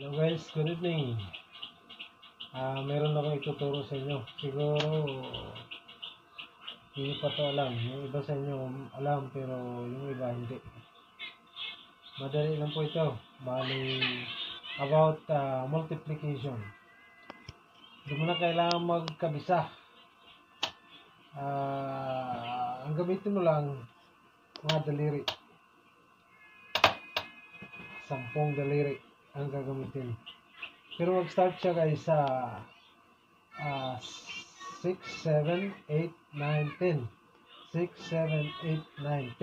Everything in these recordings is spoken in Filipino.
Hello guys, good evening. Meron ako ituturo sa inyo. Siguro hindi pa to alam. Yung iba sa inyo alam pero yung iba hindi. Madali lang po ito. Bali about multiplication. Hindi mo na kailangan magkabisa. Ang gamitin mo lang mga daliri. 10 daliri ang gagamitin. Pero mag-start siya guys sa 6, 7, 8, 9, 10. 6, 7, 8, 9,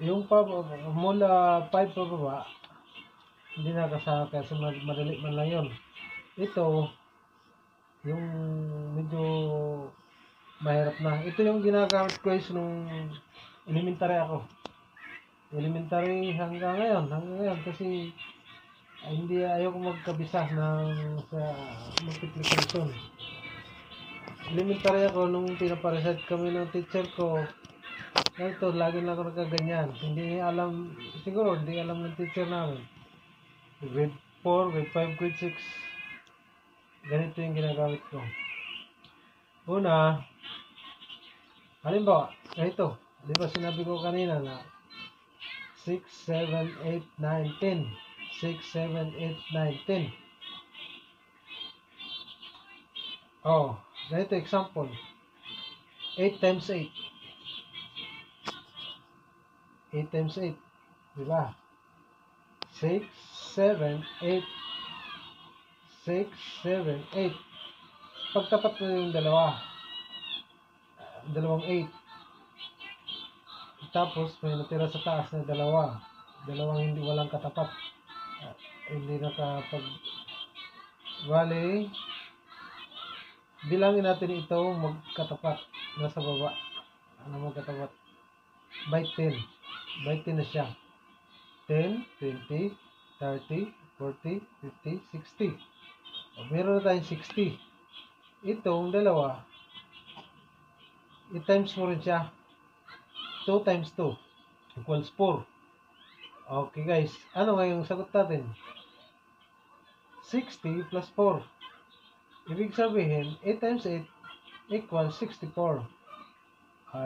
10. Yung mula 5 pababa, hindi na kasama kasi madali man lang yun. Ito, yung medyo mahirap na. Ito yung ginagamit ko is nung elementary ako. Elementary hanggang ngayon kasi hindi ayoko magkabisa sa multiplication. Elementary ako nung pinapareset kami ng teacher ko. Ito, lagi na ako nagkaganyan. Hindi alam, siguro hindi alam ng teacher namin. Grade 4, grade 5, grade 6. Ganito yung ginagamit ko. Una, halimbawa, ito. Di ba sinabi ko kanina na 6, 7, 8, 9, 10. 6, 7, 8, 9, 10. Oh, ganito example. 8 times 8. 8 times 8. Diba? 6, 7, 8. 6, 7, 8. Pagtapat mo yung dalawang 8. Tapos may natira sa taas na dalawang hindi walang katapat. Hindi nakapag bali bilangin natin ito magkatapat nasa baba. Ano magkatapat? By 10. By 10 na siya. 10, 20, 30, 40, 50, 60. Meron na tayong 60. Itong dalawa, i-times mo rin siya. 2 times 2 equals 4. Okay guys, ano nga yung sagot natin? 60 plus 4. Ibig sabihin, 8 times 8 equals 64.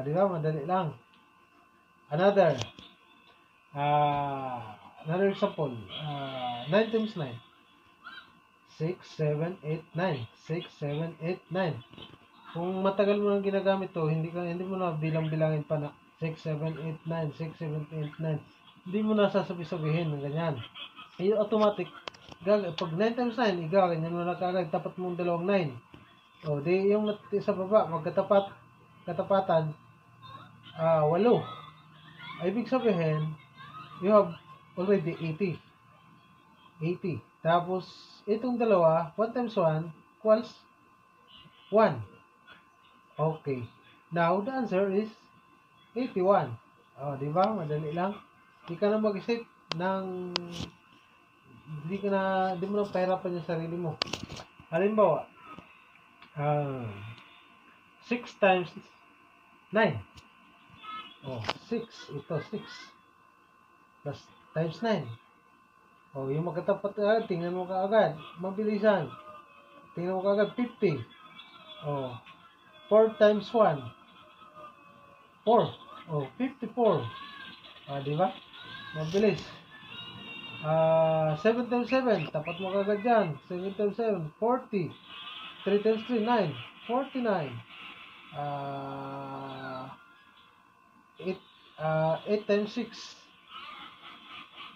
Di ba? Madali lang. Another example. 9 times 9. 6, 7, 8, 9. 6, 7, 8, 9. Kung matagal mo nang ginagamit to, hindi mo na bilang-bilangin pa na 6, 7, 8, 9, 6, 7, 8, 9. Hindi mo na sasabi-sabihin ng ganyan. Yung automatic, pag 9 times 9, ganyan mo na kagad, tapat mong dalawang 9. O, di yung sa baba, katapatan, 8. Ibig sabihin, you have already 80. 80. Tapos, itong dalawa, 1 times 1 equals 1. Okay. Now, the answer is 81. Di ba? Madali lang. Hindi ka na mag-isip ng hindi mo na pahirapan yung sarili mo. Halimbawa, 6 times 9. 6. Ito, 6. Plus times 9. Yung magkatapat, tingnan mo kaagad. Mabilisan. Tingnan mo kaagad, 50. 4 times 1. 4. 54. Di ba? Mabilis. 7 times 7. Tapat mo kaagad dyan. 7 times 7. 40. 3 times 3. 9. 49. 8 times 6.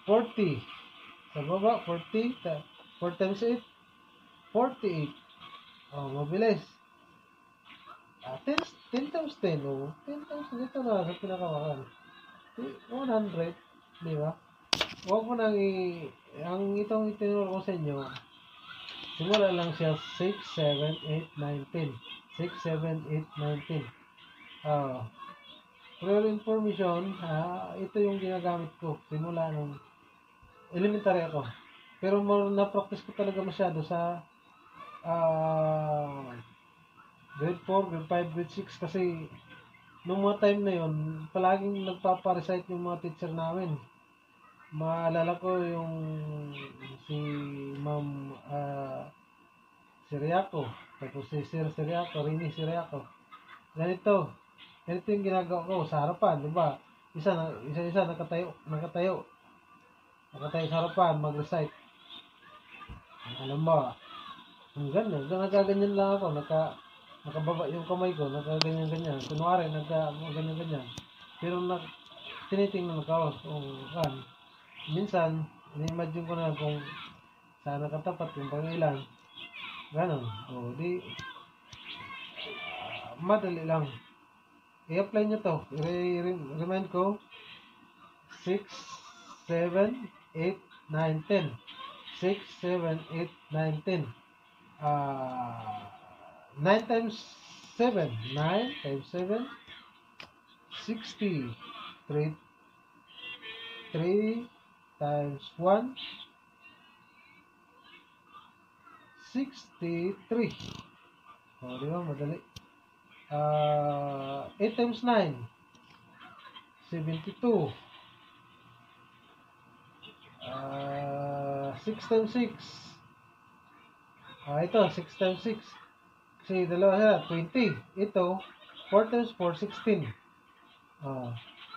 40. Sa baba, 40. 4 times 8. 48. Mabilis. 10 times 10. 10 times dito na sa pinakawakan. 100. Di ba? Huwag mo nang ang itong itinuro ko sa inyo, simula lang siya 6, 7, 8, 9, 10. 6, 7, 8, 9, 10. For your information, ito yung ginagamit ko simula nung elementary ako. Pero na-practice ko talaga masyado sa grade 4, grade 5, grade 6 kasi nung mga time na yon palaging nagpaparecite yung mga teacher namin. maalala ko yung si Ma'am Siriaco, tapos si Sir Siriaco, Rini Siriaco. Ganito yung ginagawa ko sa harapan, di ba? Isa nakatayo sa harapan, mag-recite. Alam mo, nagaganyan lang ako, nakababa yung kamay ko, nakaganyan-ganyan. Kunwari, ganyan-ganyan. Pero tinitingnan ko, kan. Minsan, ini-imagine ko na kung saan nakatapat yung pangilan. Ganon. O, madali lang. I-apply nyo to. Remind ko, 6, 7, 8, 9, 10. 6, 7, 8, 9, 10. 9 times 7. 9 times 7. 60. 3 times 1. 63. O, di ba? Madali. 8 times 9. 72. 6 times 6. Ito, 6 times 6. Kasi dalawa sila, 20. Ito, 4 times 4, 16.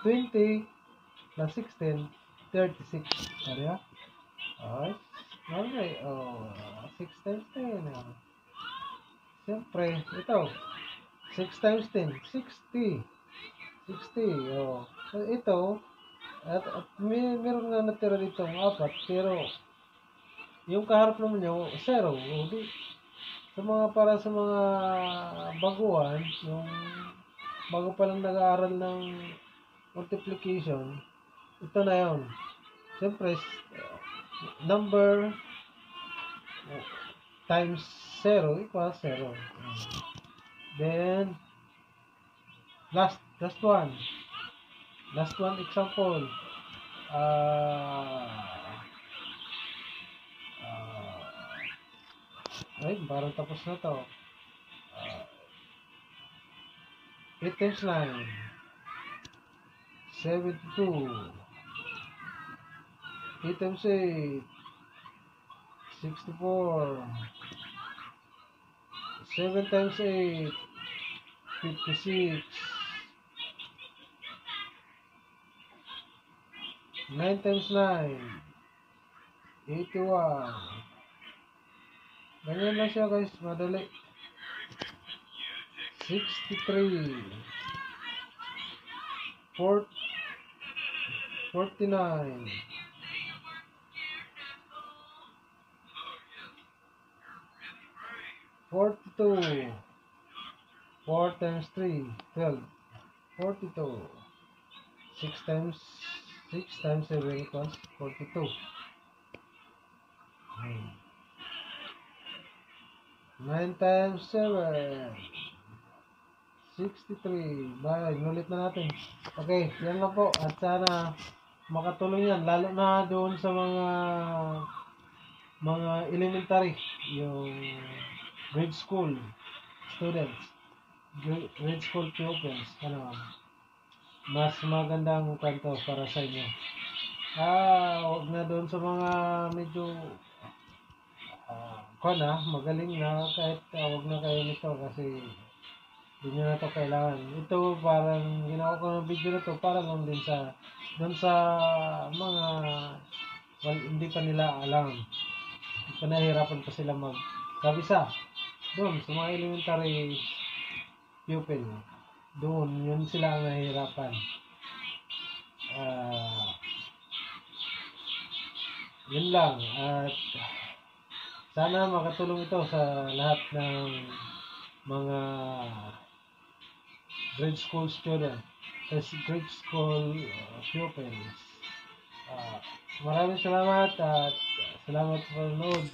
20 plus 16, 36. Ano yan? Okay. 6 times 10. Siyempre, ito, 6 times 10, 60. 60. Ito, at meron nga natira dito ang 4, pero yung kaharap naman nyo, 0. Para sa mga baguhan, yung bago pa lang nag-aaral ng multiplication, ito na yun. Siyempre, number times 0 equals 0. Then, last one. Last one example. Parang tapos na to. 8 times 9. 72. 8 times 8. 64. 7 times 8. 56. 9 times 9. 81. Ganyan lang siya guys, madali. 63. 49. 42. 4 times 3, 12. 42. 6 times 7 equals 42. 9 times 7. 63. Bye, nulit na natin. Okay, yan lang po. At sana makatulong yan. Lalo na doon sa mga elementary. Yung grade school students. Grade school pupils. Mas magandang kanto para sa inyo. Huwag na doon sa mga medyo magaling na, kahit huwag na kayo nito kasi hindi nyo na ito kailangan. Ito parang ginawa ko ng video na ito para lang din doon sa mga hindi pa nila alam. Nahihirapan pa sila magkabisa. Doon sa mga elementary pupil. Doon, yun sila ang nahihirapan. Yun lang. At sana makatulong ito sa lahat ng mga grade school student, grade school pupils. Maraming salamat at salamat sa panonood.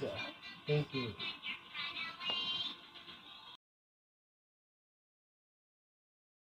Thank you.